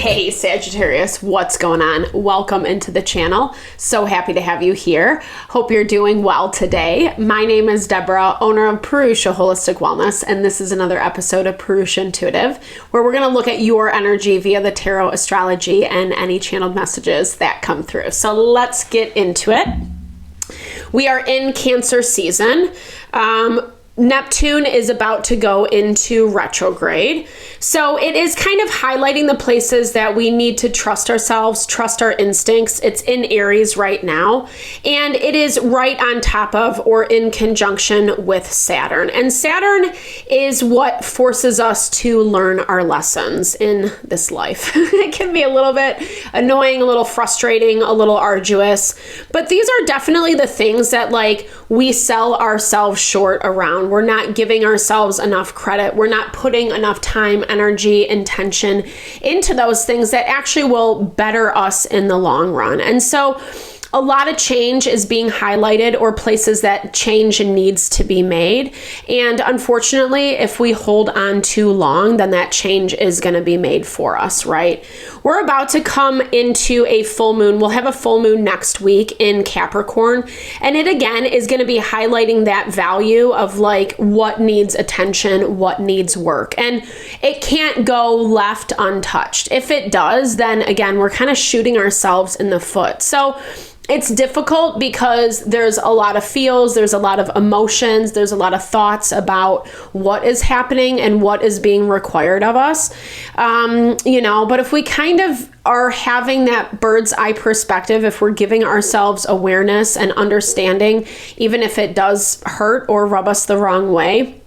Hey Sagittarius, what's going on? Welcome into the channel. So happy to have you here. Hope you're doing well today. My name is Deborah, owner of Purusha Holistic Wellness, and this is another episode of Purusha Intuitive, where we're going to look at your energy via the tarot, astrology, and any channeled messages that come through. So let's get into it. We are in Cancer season. Neptune is about to go into retrograde. So it is kind of highlighting the places that we need to trust ourselves, trust our instincts. It's in Aries right now, and it is right on top of or in conjunction with Saturn. And Saturn is what forces us to learn our lessons in this life. It can be a little bit annoying, a little frustrating, a little arduous, but these are definitely the things that we sell ourselves short around. We're not giving ourselves enough credit. We're not putting enough time, energy, intention into those things that actually will better us in the long run. And so a lot of change is being highlighted, or places that change needs to be made. And unfortunately, if we hold on too long, then that change is going to be made for us, right? We're about to come into a full moon. We'll have a full moon next week in Capricorn. And it again is going to be highlighting that value of what needs attention, what needs work. And it can't go left untouched. If it does, then again, we're kind of shooting ourselves in the foot. So it's difficult because there's a lot of feels, there's a lot of emotions, there's a lot of thoughts about what is happening and what is being required of us. But if we kind of are having that bird's eye perspective, if we're giving ourselves awareness and understanding, even if it does hurt or rub us the wrong way,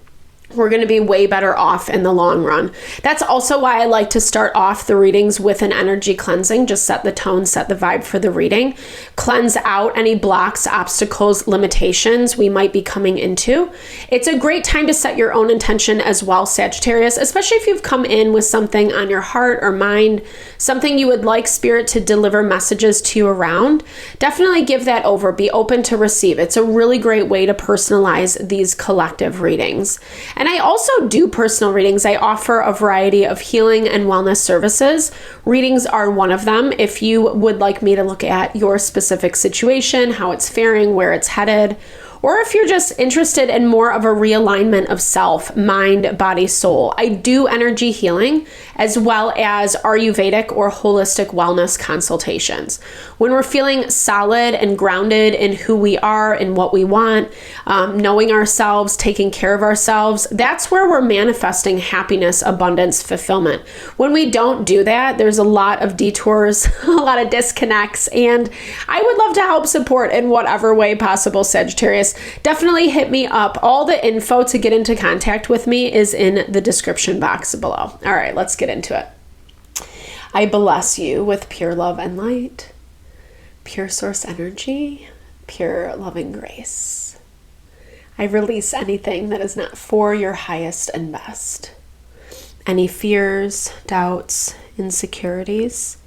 we're going to be way better off in the long run. That's also why I like to start off the readings with an energy cleansing. Just set the tone, set the vibe for the reading. Cleanse out any blocks, obstacles, limitations we might be coming into. It's a great time to set your own intention as well, Sagittarius, especially if you've come in with something on your heart or mind, something you would like Spirit to deliver messages to you around. Definitely give that over. Be open to receive. It's a really great way to personalize these collective readings. And I also do personal readings. I offer a variety of healing and wellness services. Readings are one of them. If you would like me to look at your specific situation, how it's faring, where it's headed, or if you're just interested in more of a realignment of self, mind, body, soul, I do energy healing as well as Ayurvedic or holistic wellness consultations. When we're feeling solid and grounded in who we are and what we want, knowing ourselves, taking care of ourselves, that's where we're manifesting happiness, abundance, fulfillment. When we don't do that, there's a lot of detours, a lot of disconnects, and I would love to help support in whatever way possible, Sagittarius. Definitely hit me up. All the info to get into contact with me is in the description box below. All right, let's get into it. I bless you with pure love and light, pure source energy, pure loving grace. I release anything that is not for your highest and best. Any fears, doubts, insecurities,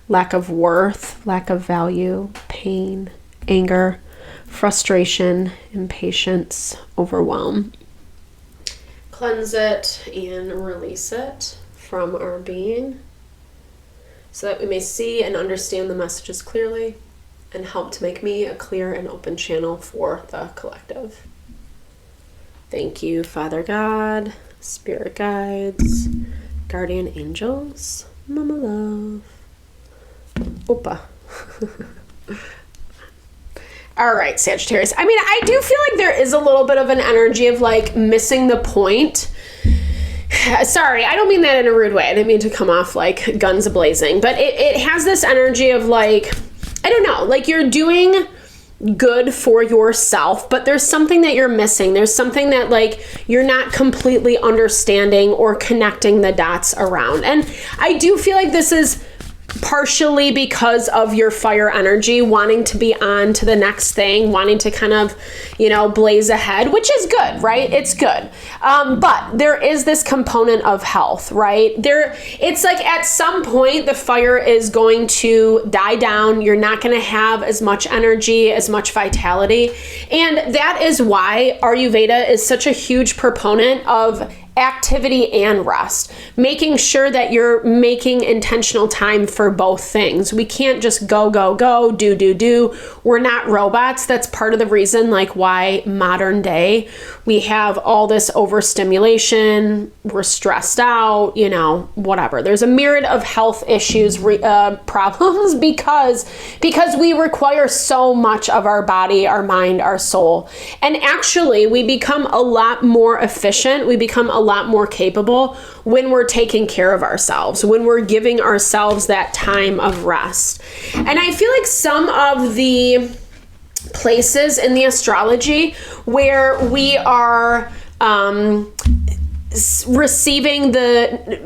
lack of worth, lack of value, pain, anger, frustration, impatience, overwhelm. Cleanse it and release it from our being so that we may see and understand the messages clearly and help to make me a clear and open channel for the collective. Thank you, Father God, Spirit guides, guardian angels, Mama Love. Opa. All right, Sagittarius. I mean, I do feel like there is a little bit of an energy of missing the point. Sorry, I don't mean that in a rude way. I didn't mean to come off like guns a-blazing, but it has this energy of I don't know, you're doing good for yourself, but there's something that you're missing. There's something that you're not completely understanding or connecting the dots around. And I do feel like this is partially because of your fire energy, wanting to be on to the next thing, wanting to kind of, blaze ahead, which is good, right? It's good. But there is this component of health, right? It's at some point the fire is going to die down. You're not going to have as much energy, as much vitality. And that is why Ayurveda is such a huge proponent of activity and rest, making sure that you're making intentional time for both things. We can't just go, do. We're not robots. That's part of the reason, like, why modern day we have all this overstimulation, we're stressed out, whatever. There's a myriad of health issues, problems because we require so much of our body, our mind, our soul. And actually, we become a lot more efficient. We become a lot more capable when we're taking care of ourselves, when we're giving ourselves that time of rest. And I feel like some of the places in the astrology where we are receiving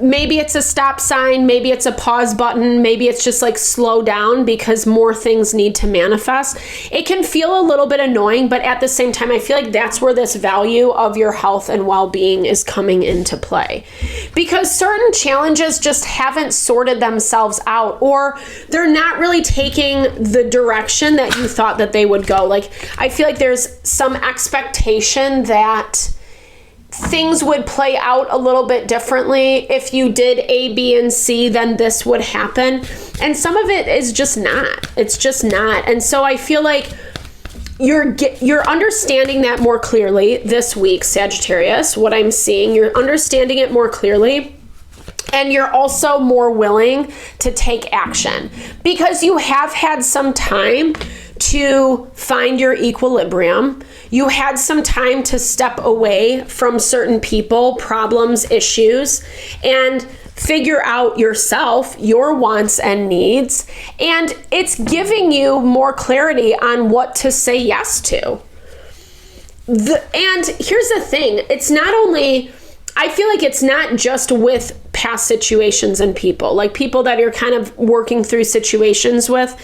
maybe it's a stop sign, maybe it's a pause button, maybe it's just like slow down because more things need to manifest. It can feel a little bit annoying, but at the same time, I feel like that's where this value of your health and well-being is coming into play, because certain challenges just haven't sorted themselves out, or they're not really taking the direction that you thought that they would go. Like, I feel like there's some expectation that things would play out a little bit differently. If you did A, B, and C, then this would happen. And some of it is just not. It's just not. And so I feel like you're understanding that more clearly this week, Sagittarius. What I'm seeing, you're understanding it more clearly. And you're also more willing to take action because you have had some time to find your equilibrium. You had some time to step away from certain people, problems, issues, and figure out yourself, your wants and needs. And it's giving you more clarity on what to say yes to. And here's the thing. It's not only, I feel like it's not just with past situations and people, like people that you're kind of working through situations with.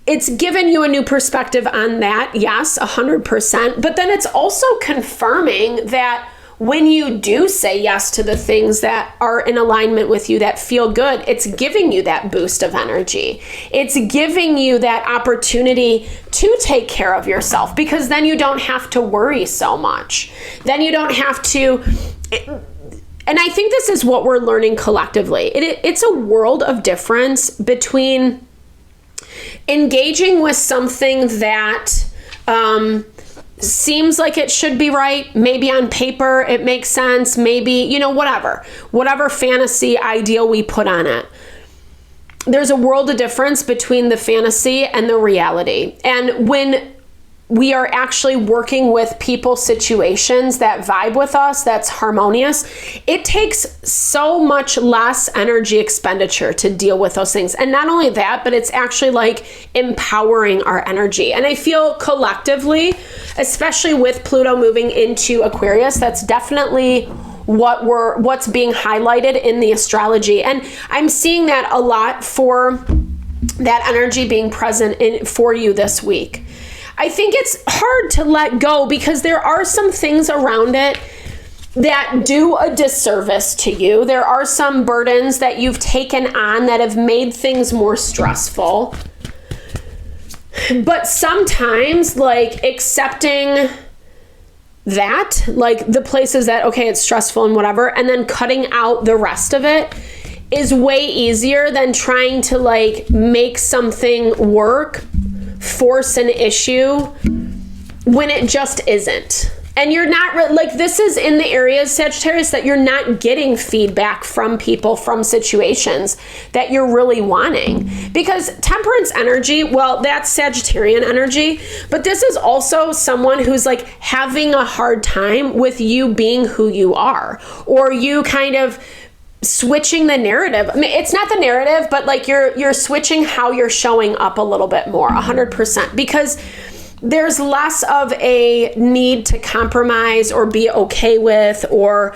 It's given you a new perspective on that, yes, 100%. But then it's also confirming that when you do say yes to the things that are in alignment with you, that feel good, it's giving you that boost of energy. It's giving you that opportunity to take care of yourself, because then you don't have to worry so much. Then you don't have to... And I think this is what we're learning collectively. It's a world of difference between engaging with something that seems like it should be right. Maybe on paper it makes sense. Maybe, whatever fantasy ideal we put on it. There's a world of difference between the fantasy and the reality. And when we are actually working with people, situations that vibe with us, that's harmonious, it takes so much less energy expenditure to deal with those things. And not only that, but it's actually like empowering our energy. And I feel collectively, especially with Pluto moving into Aquarius, that's definitely what's being highlighted in the astrology. And I'm seeing that a lot for that energy being present for you this week. I think it's hard to let go because there are some things around it that do a disservice to you. There are some burdens that you've taken on that have made things more stressful. But sometimes, like, accepting that, like the places that, okay, it's stressful and whatever, and then cutting out the rest of it is way easier than trying to like make something work, force an issue when it just isn't. And you're not like, this is in the areas, Sagittarius, that you're not getting feedback from people, from situations that you're really wanting. Because Temperance energy, well, that's Sagittarian energy, but this is also someone who's like having a hard time with you being who you are, or you kind of switching the narrative. I mean, it's not the narrative, but like you're switching how you're showing up a little bit more, 100%, because there's less of a need to compromise or be okay with or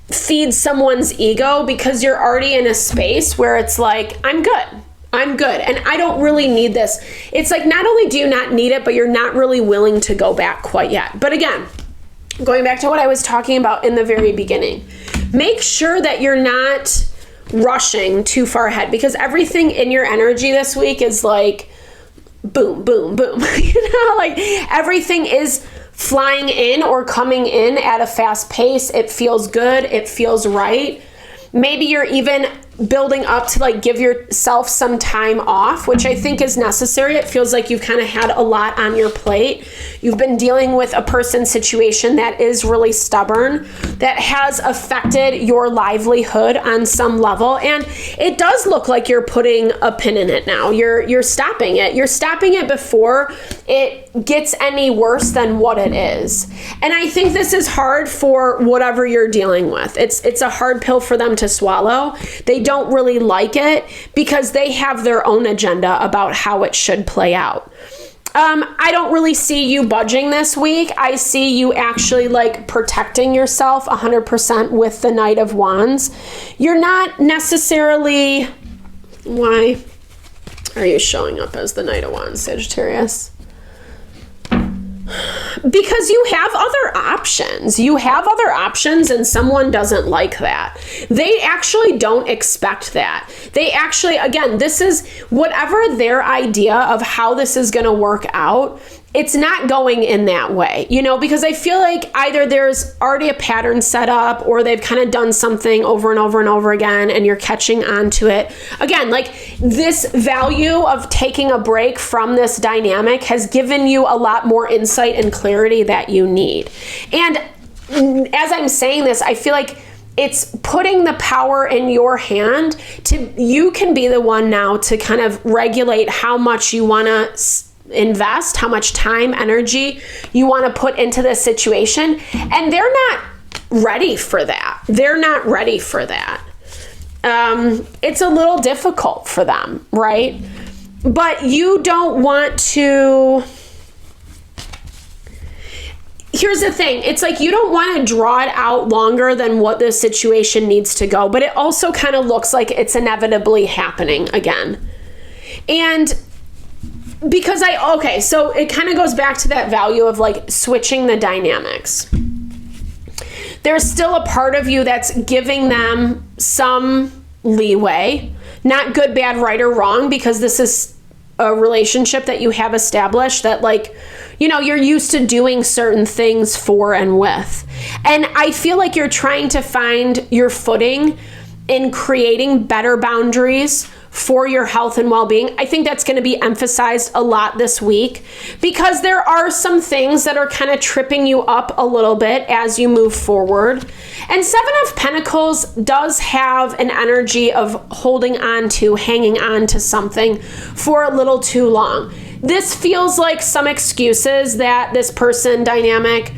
feed someone's ego, because you're already in a space where it's like, I'm good and I don't really need this. It's like, not only do you not need it, but you're not really willing to go back quite yet. But again, going back to what I was talking about in the very beginning, make sure that you're not rushing too far ahead, because everything in your energy this week is like boom, boom, boom. Like everything is flying in or coming in at a fast pace. It feels good. It feels right. Maybe you're even building up to like give yourself some time off, which I think is necessary. It feels like you've kind of had a lot on your plate. You've been dealing with a person situation that is really stubborn, that has affected your livelihood on some level. And it does look like you're putting a pin in it now. You're stopping it. You're stopping it before it gets any worse than what it is. And I think this is hard for whatever you're dealing with. It's a hard pill for them to swallow. They don't really like it because they have their own agenda about how it should play out. I don't really see you budging this week. I see you actually like protecting yourself 100% with the Knight of Wands. You're not necessarily... Why are you showing up as the Knight of Wands, Sagittarius? Because you have other options. You have other options and someone doesn't like that. They actually don't expect that. They actually, again, this is whatever their idea of how this is going to work out. It's not going in that way, you know, because I feel like either there's already a pattern set up or they've kind of done something over and over and over again and you're catching on to it. Again, like this value of taking a break from this dynamic has given you a lot more insight and clarity that you need. And as I'm saying this, I feel like it's putting the power in your hand to, you can be the one now to kind of regulate how much you want to invest, how much time, energy you want to put into this situation. And they're not ready for that. They're not ready for that. It's a little difficult for them, right? But you don't want to... Here's the thing. It's like you don't want to draw it out longer than what the situation needs to go. But it also kind of looks like it's inevitably happening again. And because so it kind of goes back to that value of like switching the dynamics. There's still a part of you that's giving them some leeway, not good, bad, right, or wrong, because this is a relationship that you have established that like, you know, you're used to doing certain things for and with. And I feel like you're trying to find your footing in creating better boundaries for your health and well-being. I think that's going to be emphasized a lot this week because there are some things that are kind of tripping you up a little bit as you move forward. And Seven of Pentacles does have an energy of holding on to, hanging on to something for a little too long. This feels like some excuses that this person dynamic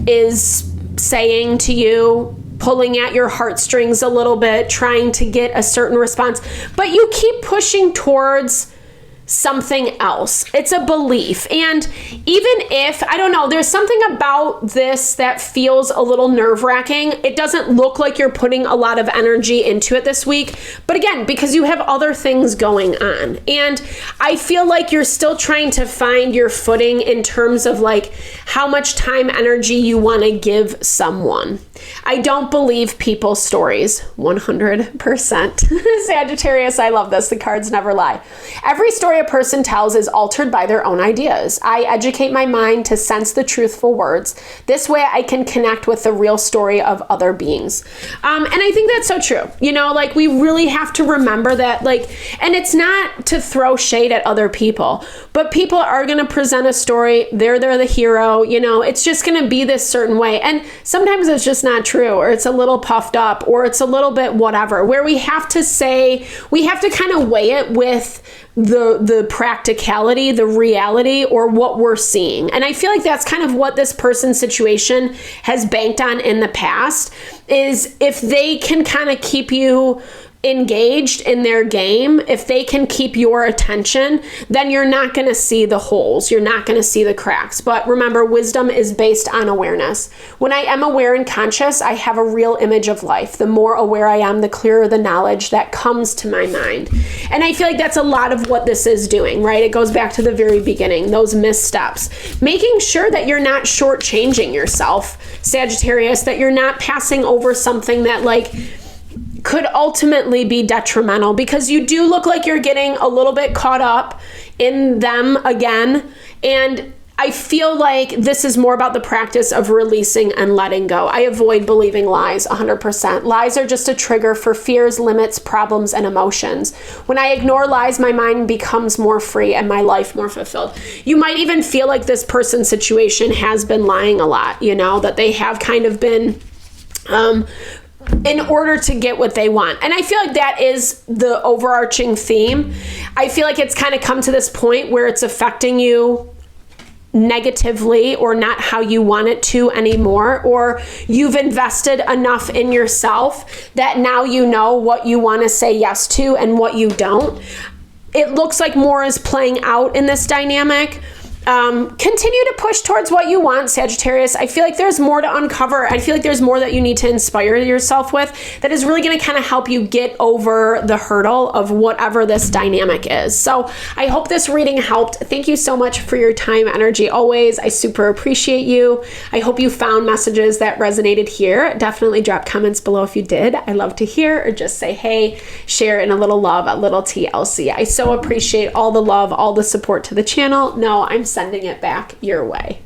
is saying to you, pulling at your heartstrings a little bit, trying to get a certain response, but you keep pushing towards something else. It's a belief. And even if, I don't know, there's something about this that feels a little nerve-wracking. It doesn't look like you're putting a lot of energy into it this week. But again, because you have other things going on. And I feel like you're still trying to find your footing in terms of like how much time, energy you want to give someone. I don't believe people's stories 100%. Sagittarius, I love this. The cards never lie. Every story a person tells is altered by their own ideas. I educate my mind to sense the truthful words. This way I can connect with the real story of other beings. And I think that's so true. You know, like we really have to remember that, like, and it's not to throw shade at other people, but people are going to present a story. They're the hero. You know, it's just going to be this certain way. And sometimes it's just not true, or it's a little puffed up, or it's a little bit whatever, where we have to say, we have to kind of weigh it with the practicality, the reality, or what we're seeing. And I feel like that's kind of what this person's situation has banked on in the past, is if they can kind of keep you engaged in their game, if they can keep your attention, then you're not going to see the holes. You're not going to see the cracks. But remember, wisdom is based on awareness. When I am aware and conscious, I have a real image of life. The more aware I am, the clearer the knowledge that comes to my mind. And I feel like that's a lot of what this is doing, right? It goes back to the very beginning, those missteps. Making sure that you're not shortchanging yourself, Sagittarius, that you're not passing over something that like could ultimately be detrimental, because you do look like you're getting a little bit caught up in them again. And I feel like this is more about the practice of releasing and letting go. I avoid believing lies 100%. Lies are just a trigger for fears, limits, problems, and emotions. When I ignore lies, my mind becomes more free and my life more fulfilled. You might even feel like this person's situation has been lying a lot, you know, that they have kind of been in order to get what they want. And I feel like that is the overarching theme. I feel like it's kind of come to this point where it's affecting you negatively or not how you want it to anymore, or you've invested enough in yourself that now you know what you want to say yes to and what you don't. It looks like more is playing out in this dynamic. Continue to push towards what you want, Sagittarius. I feel like there's more to uncover. I feel like there's more that you need to inspire yourself with that is really going to kind of help you get over the hurdle of whatever this dynamic is. So I hope this reading helped. Thank you so much for your time, energy, always. I super appreciate you. I hope you found messages that resonated here. Definitely drop comments below if you did. I love to hear, or just say, hey, share in a little love at little TLC. I so appreciate all the love, all the support to the channel. No, I'm sending it back your way.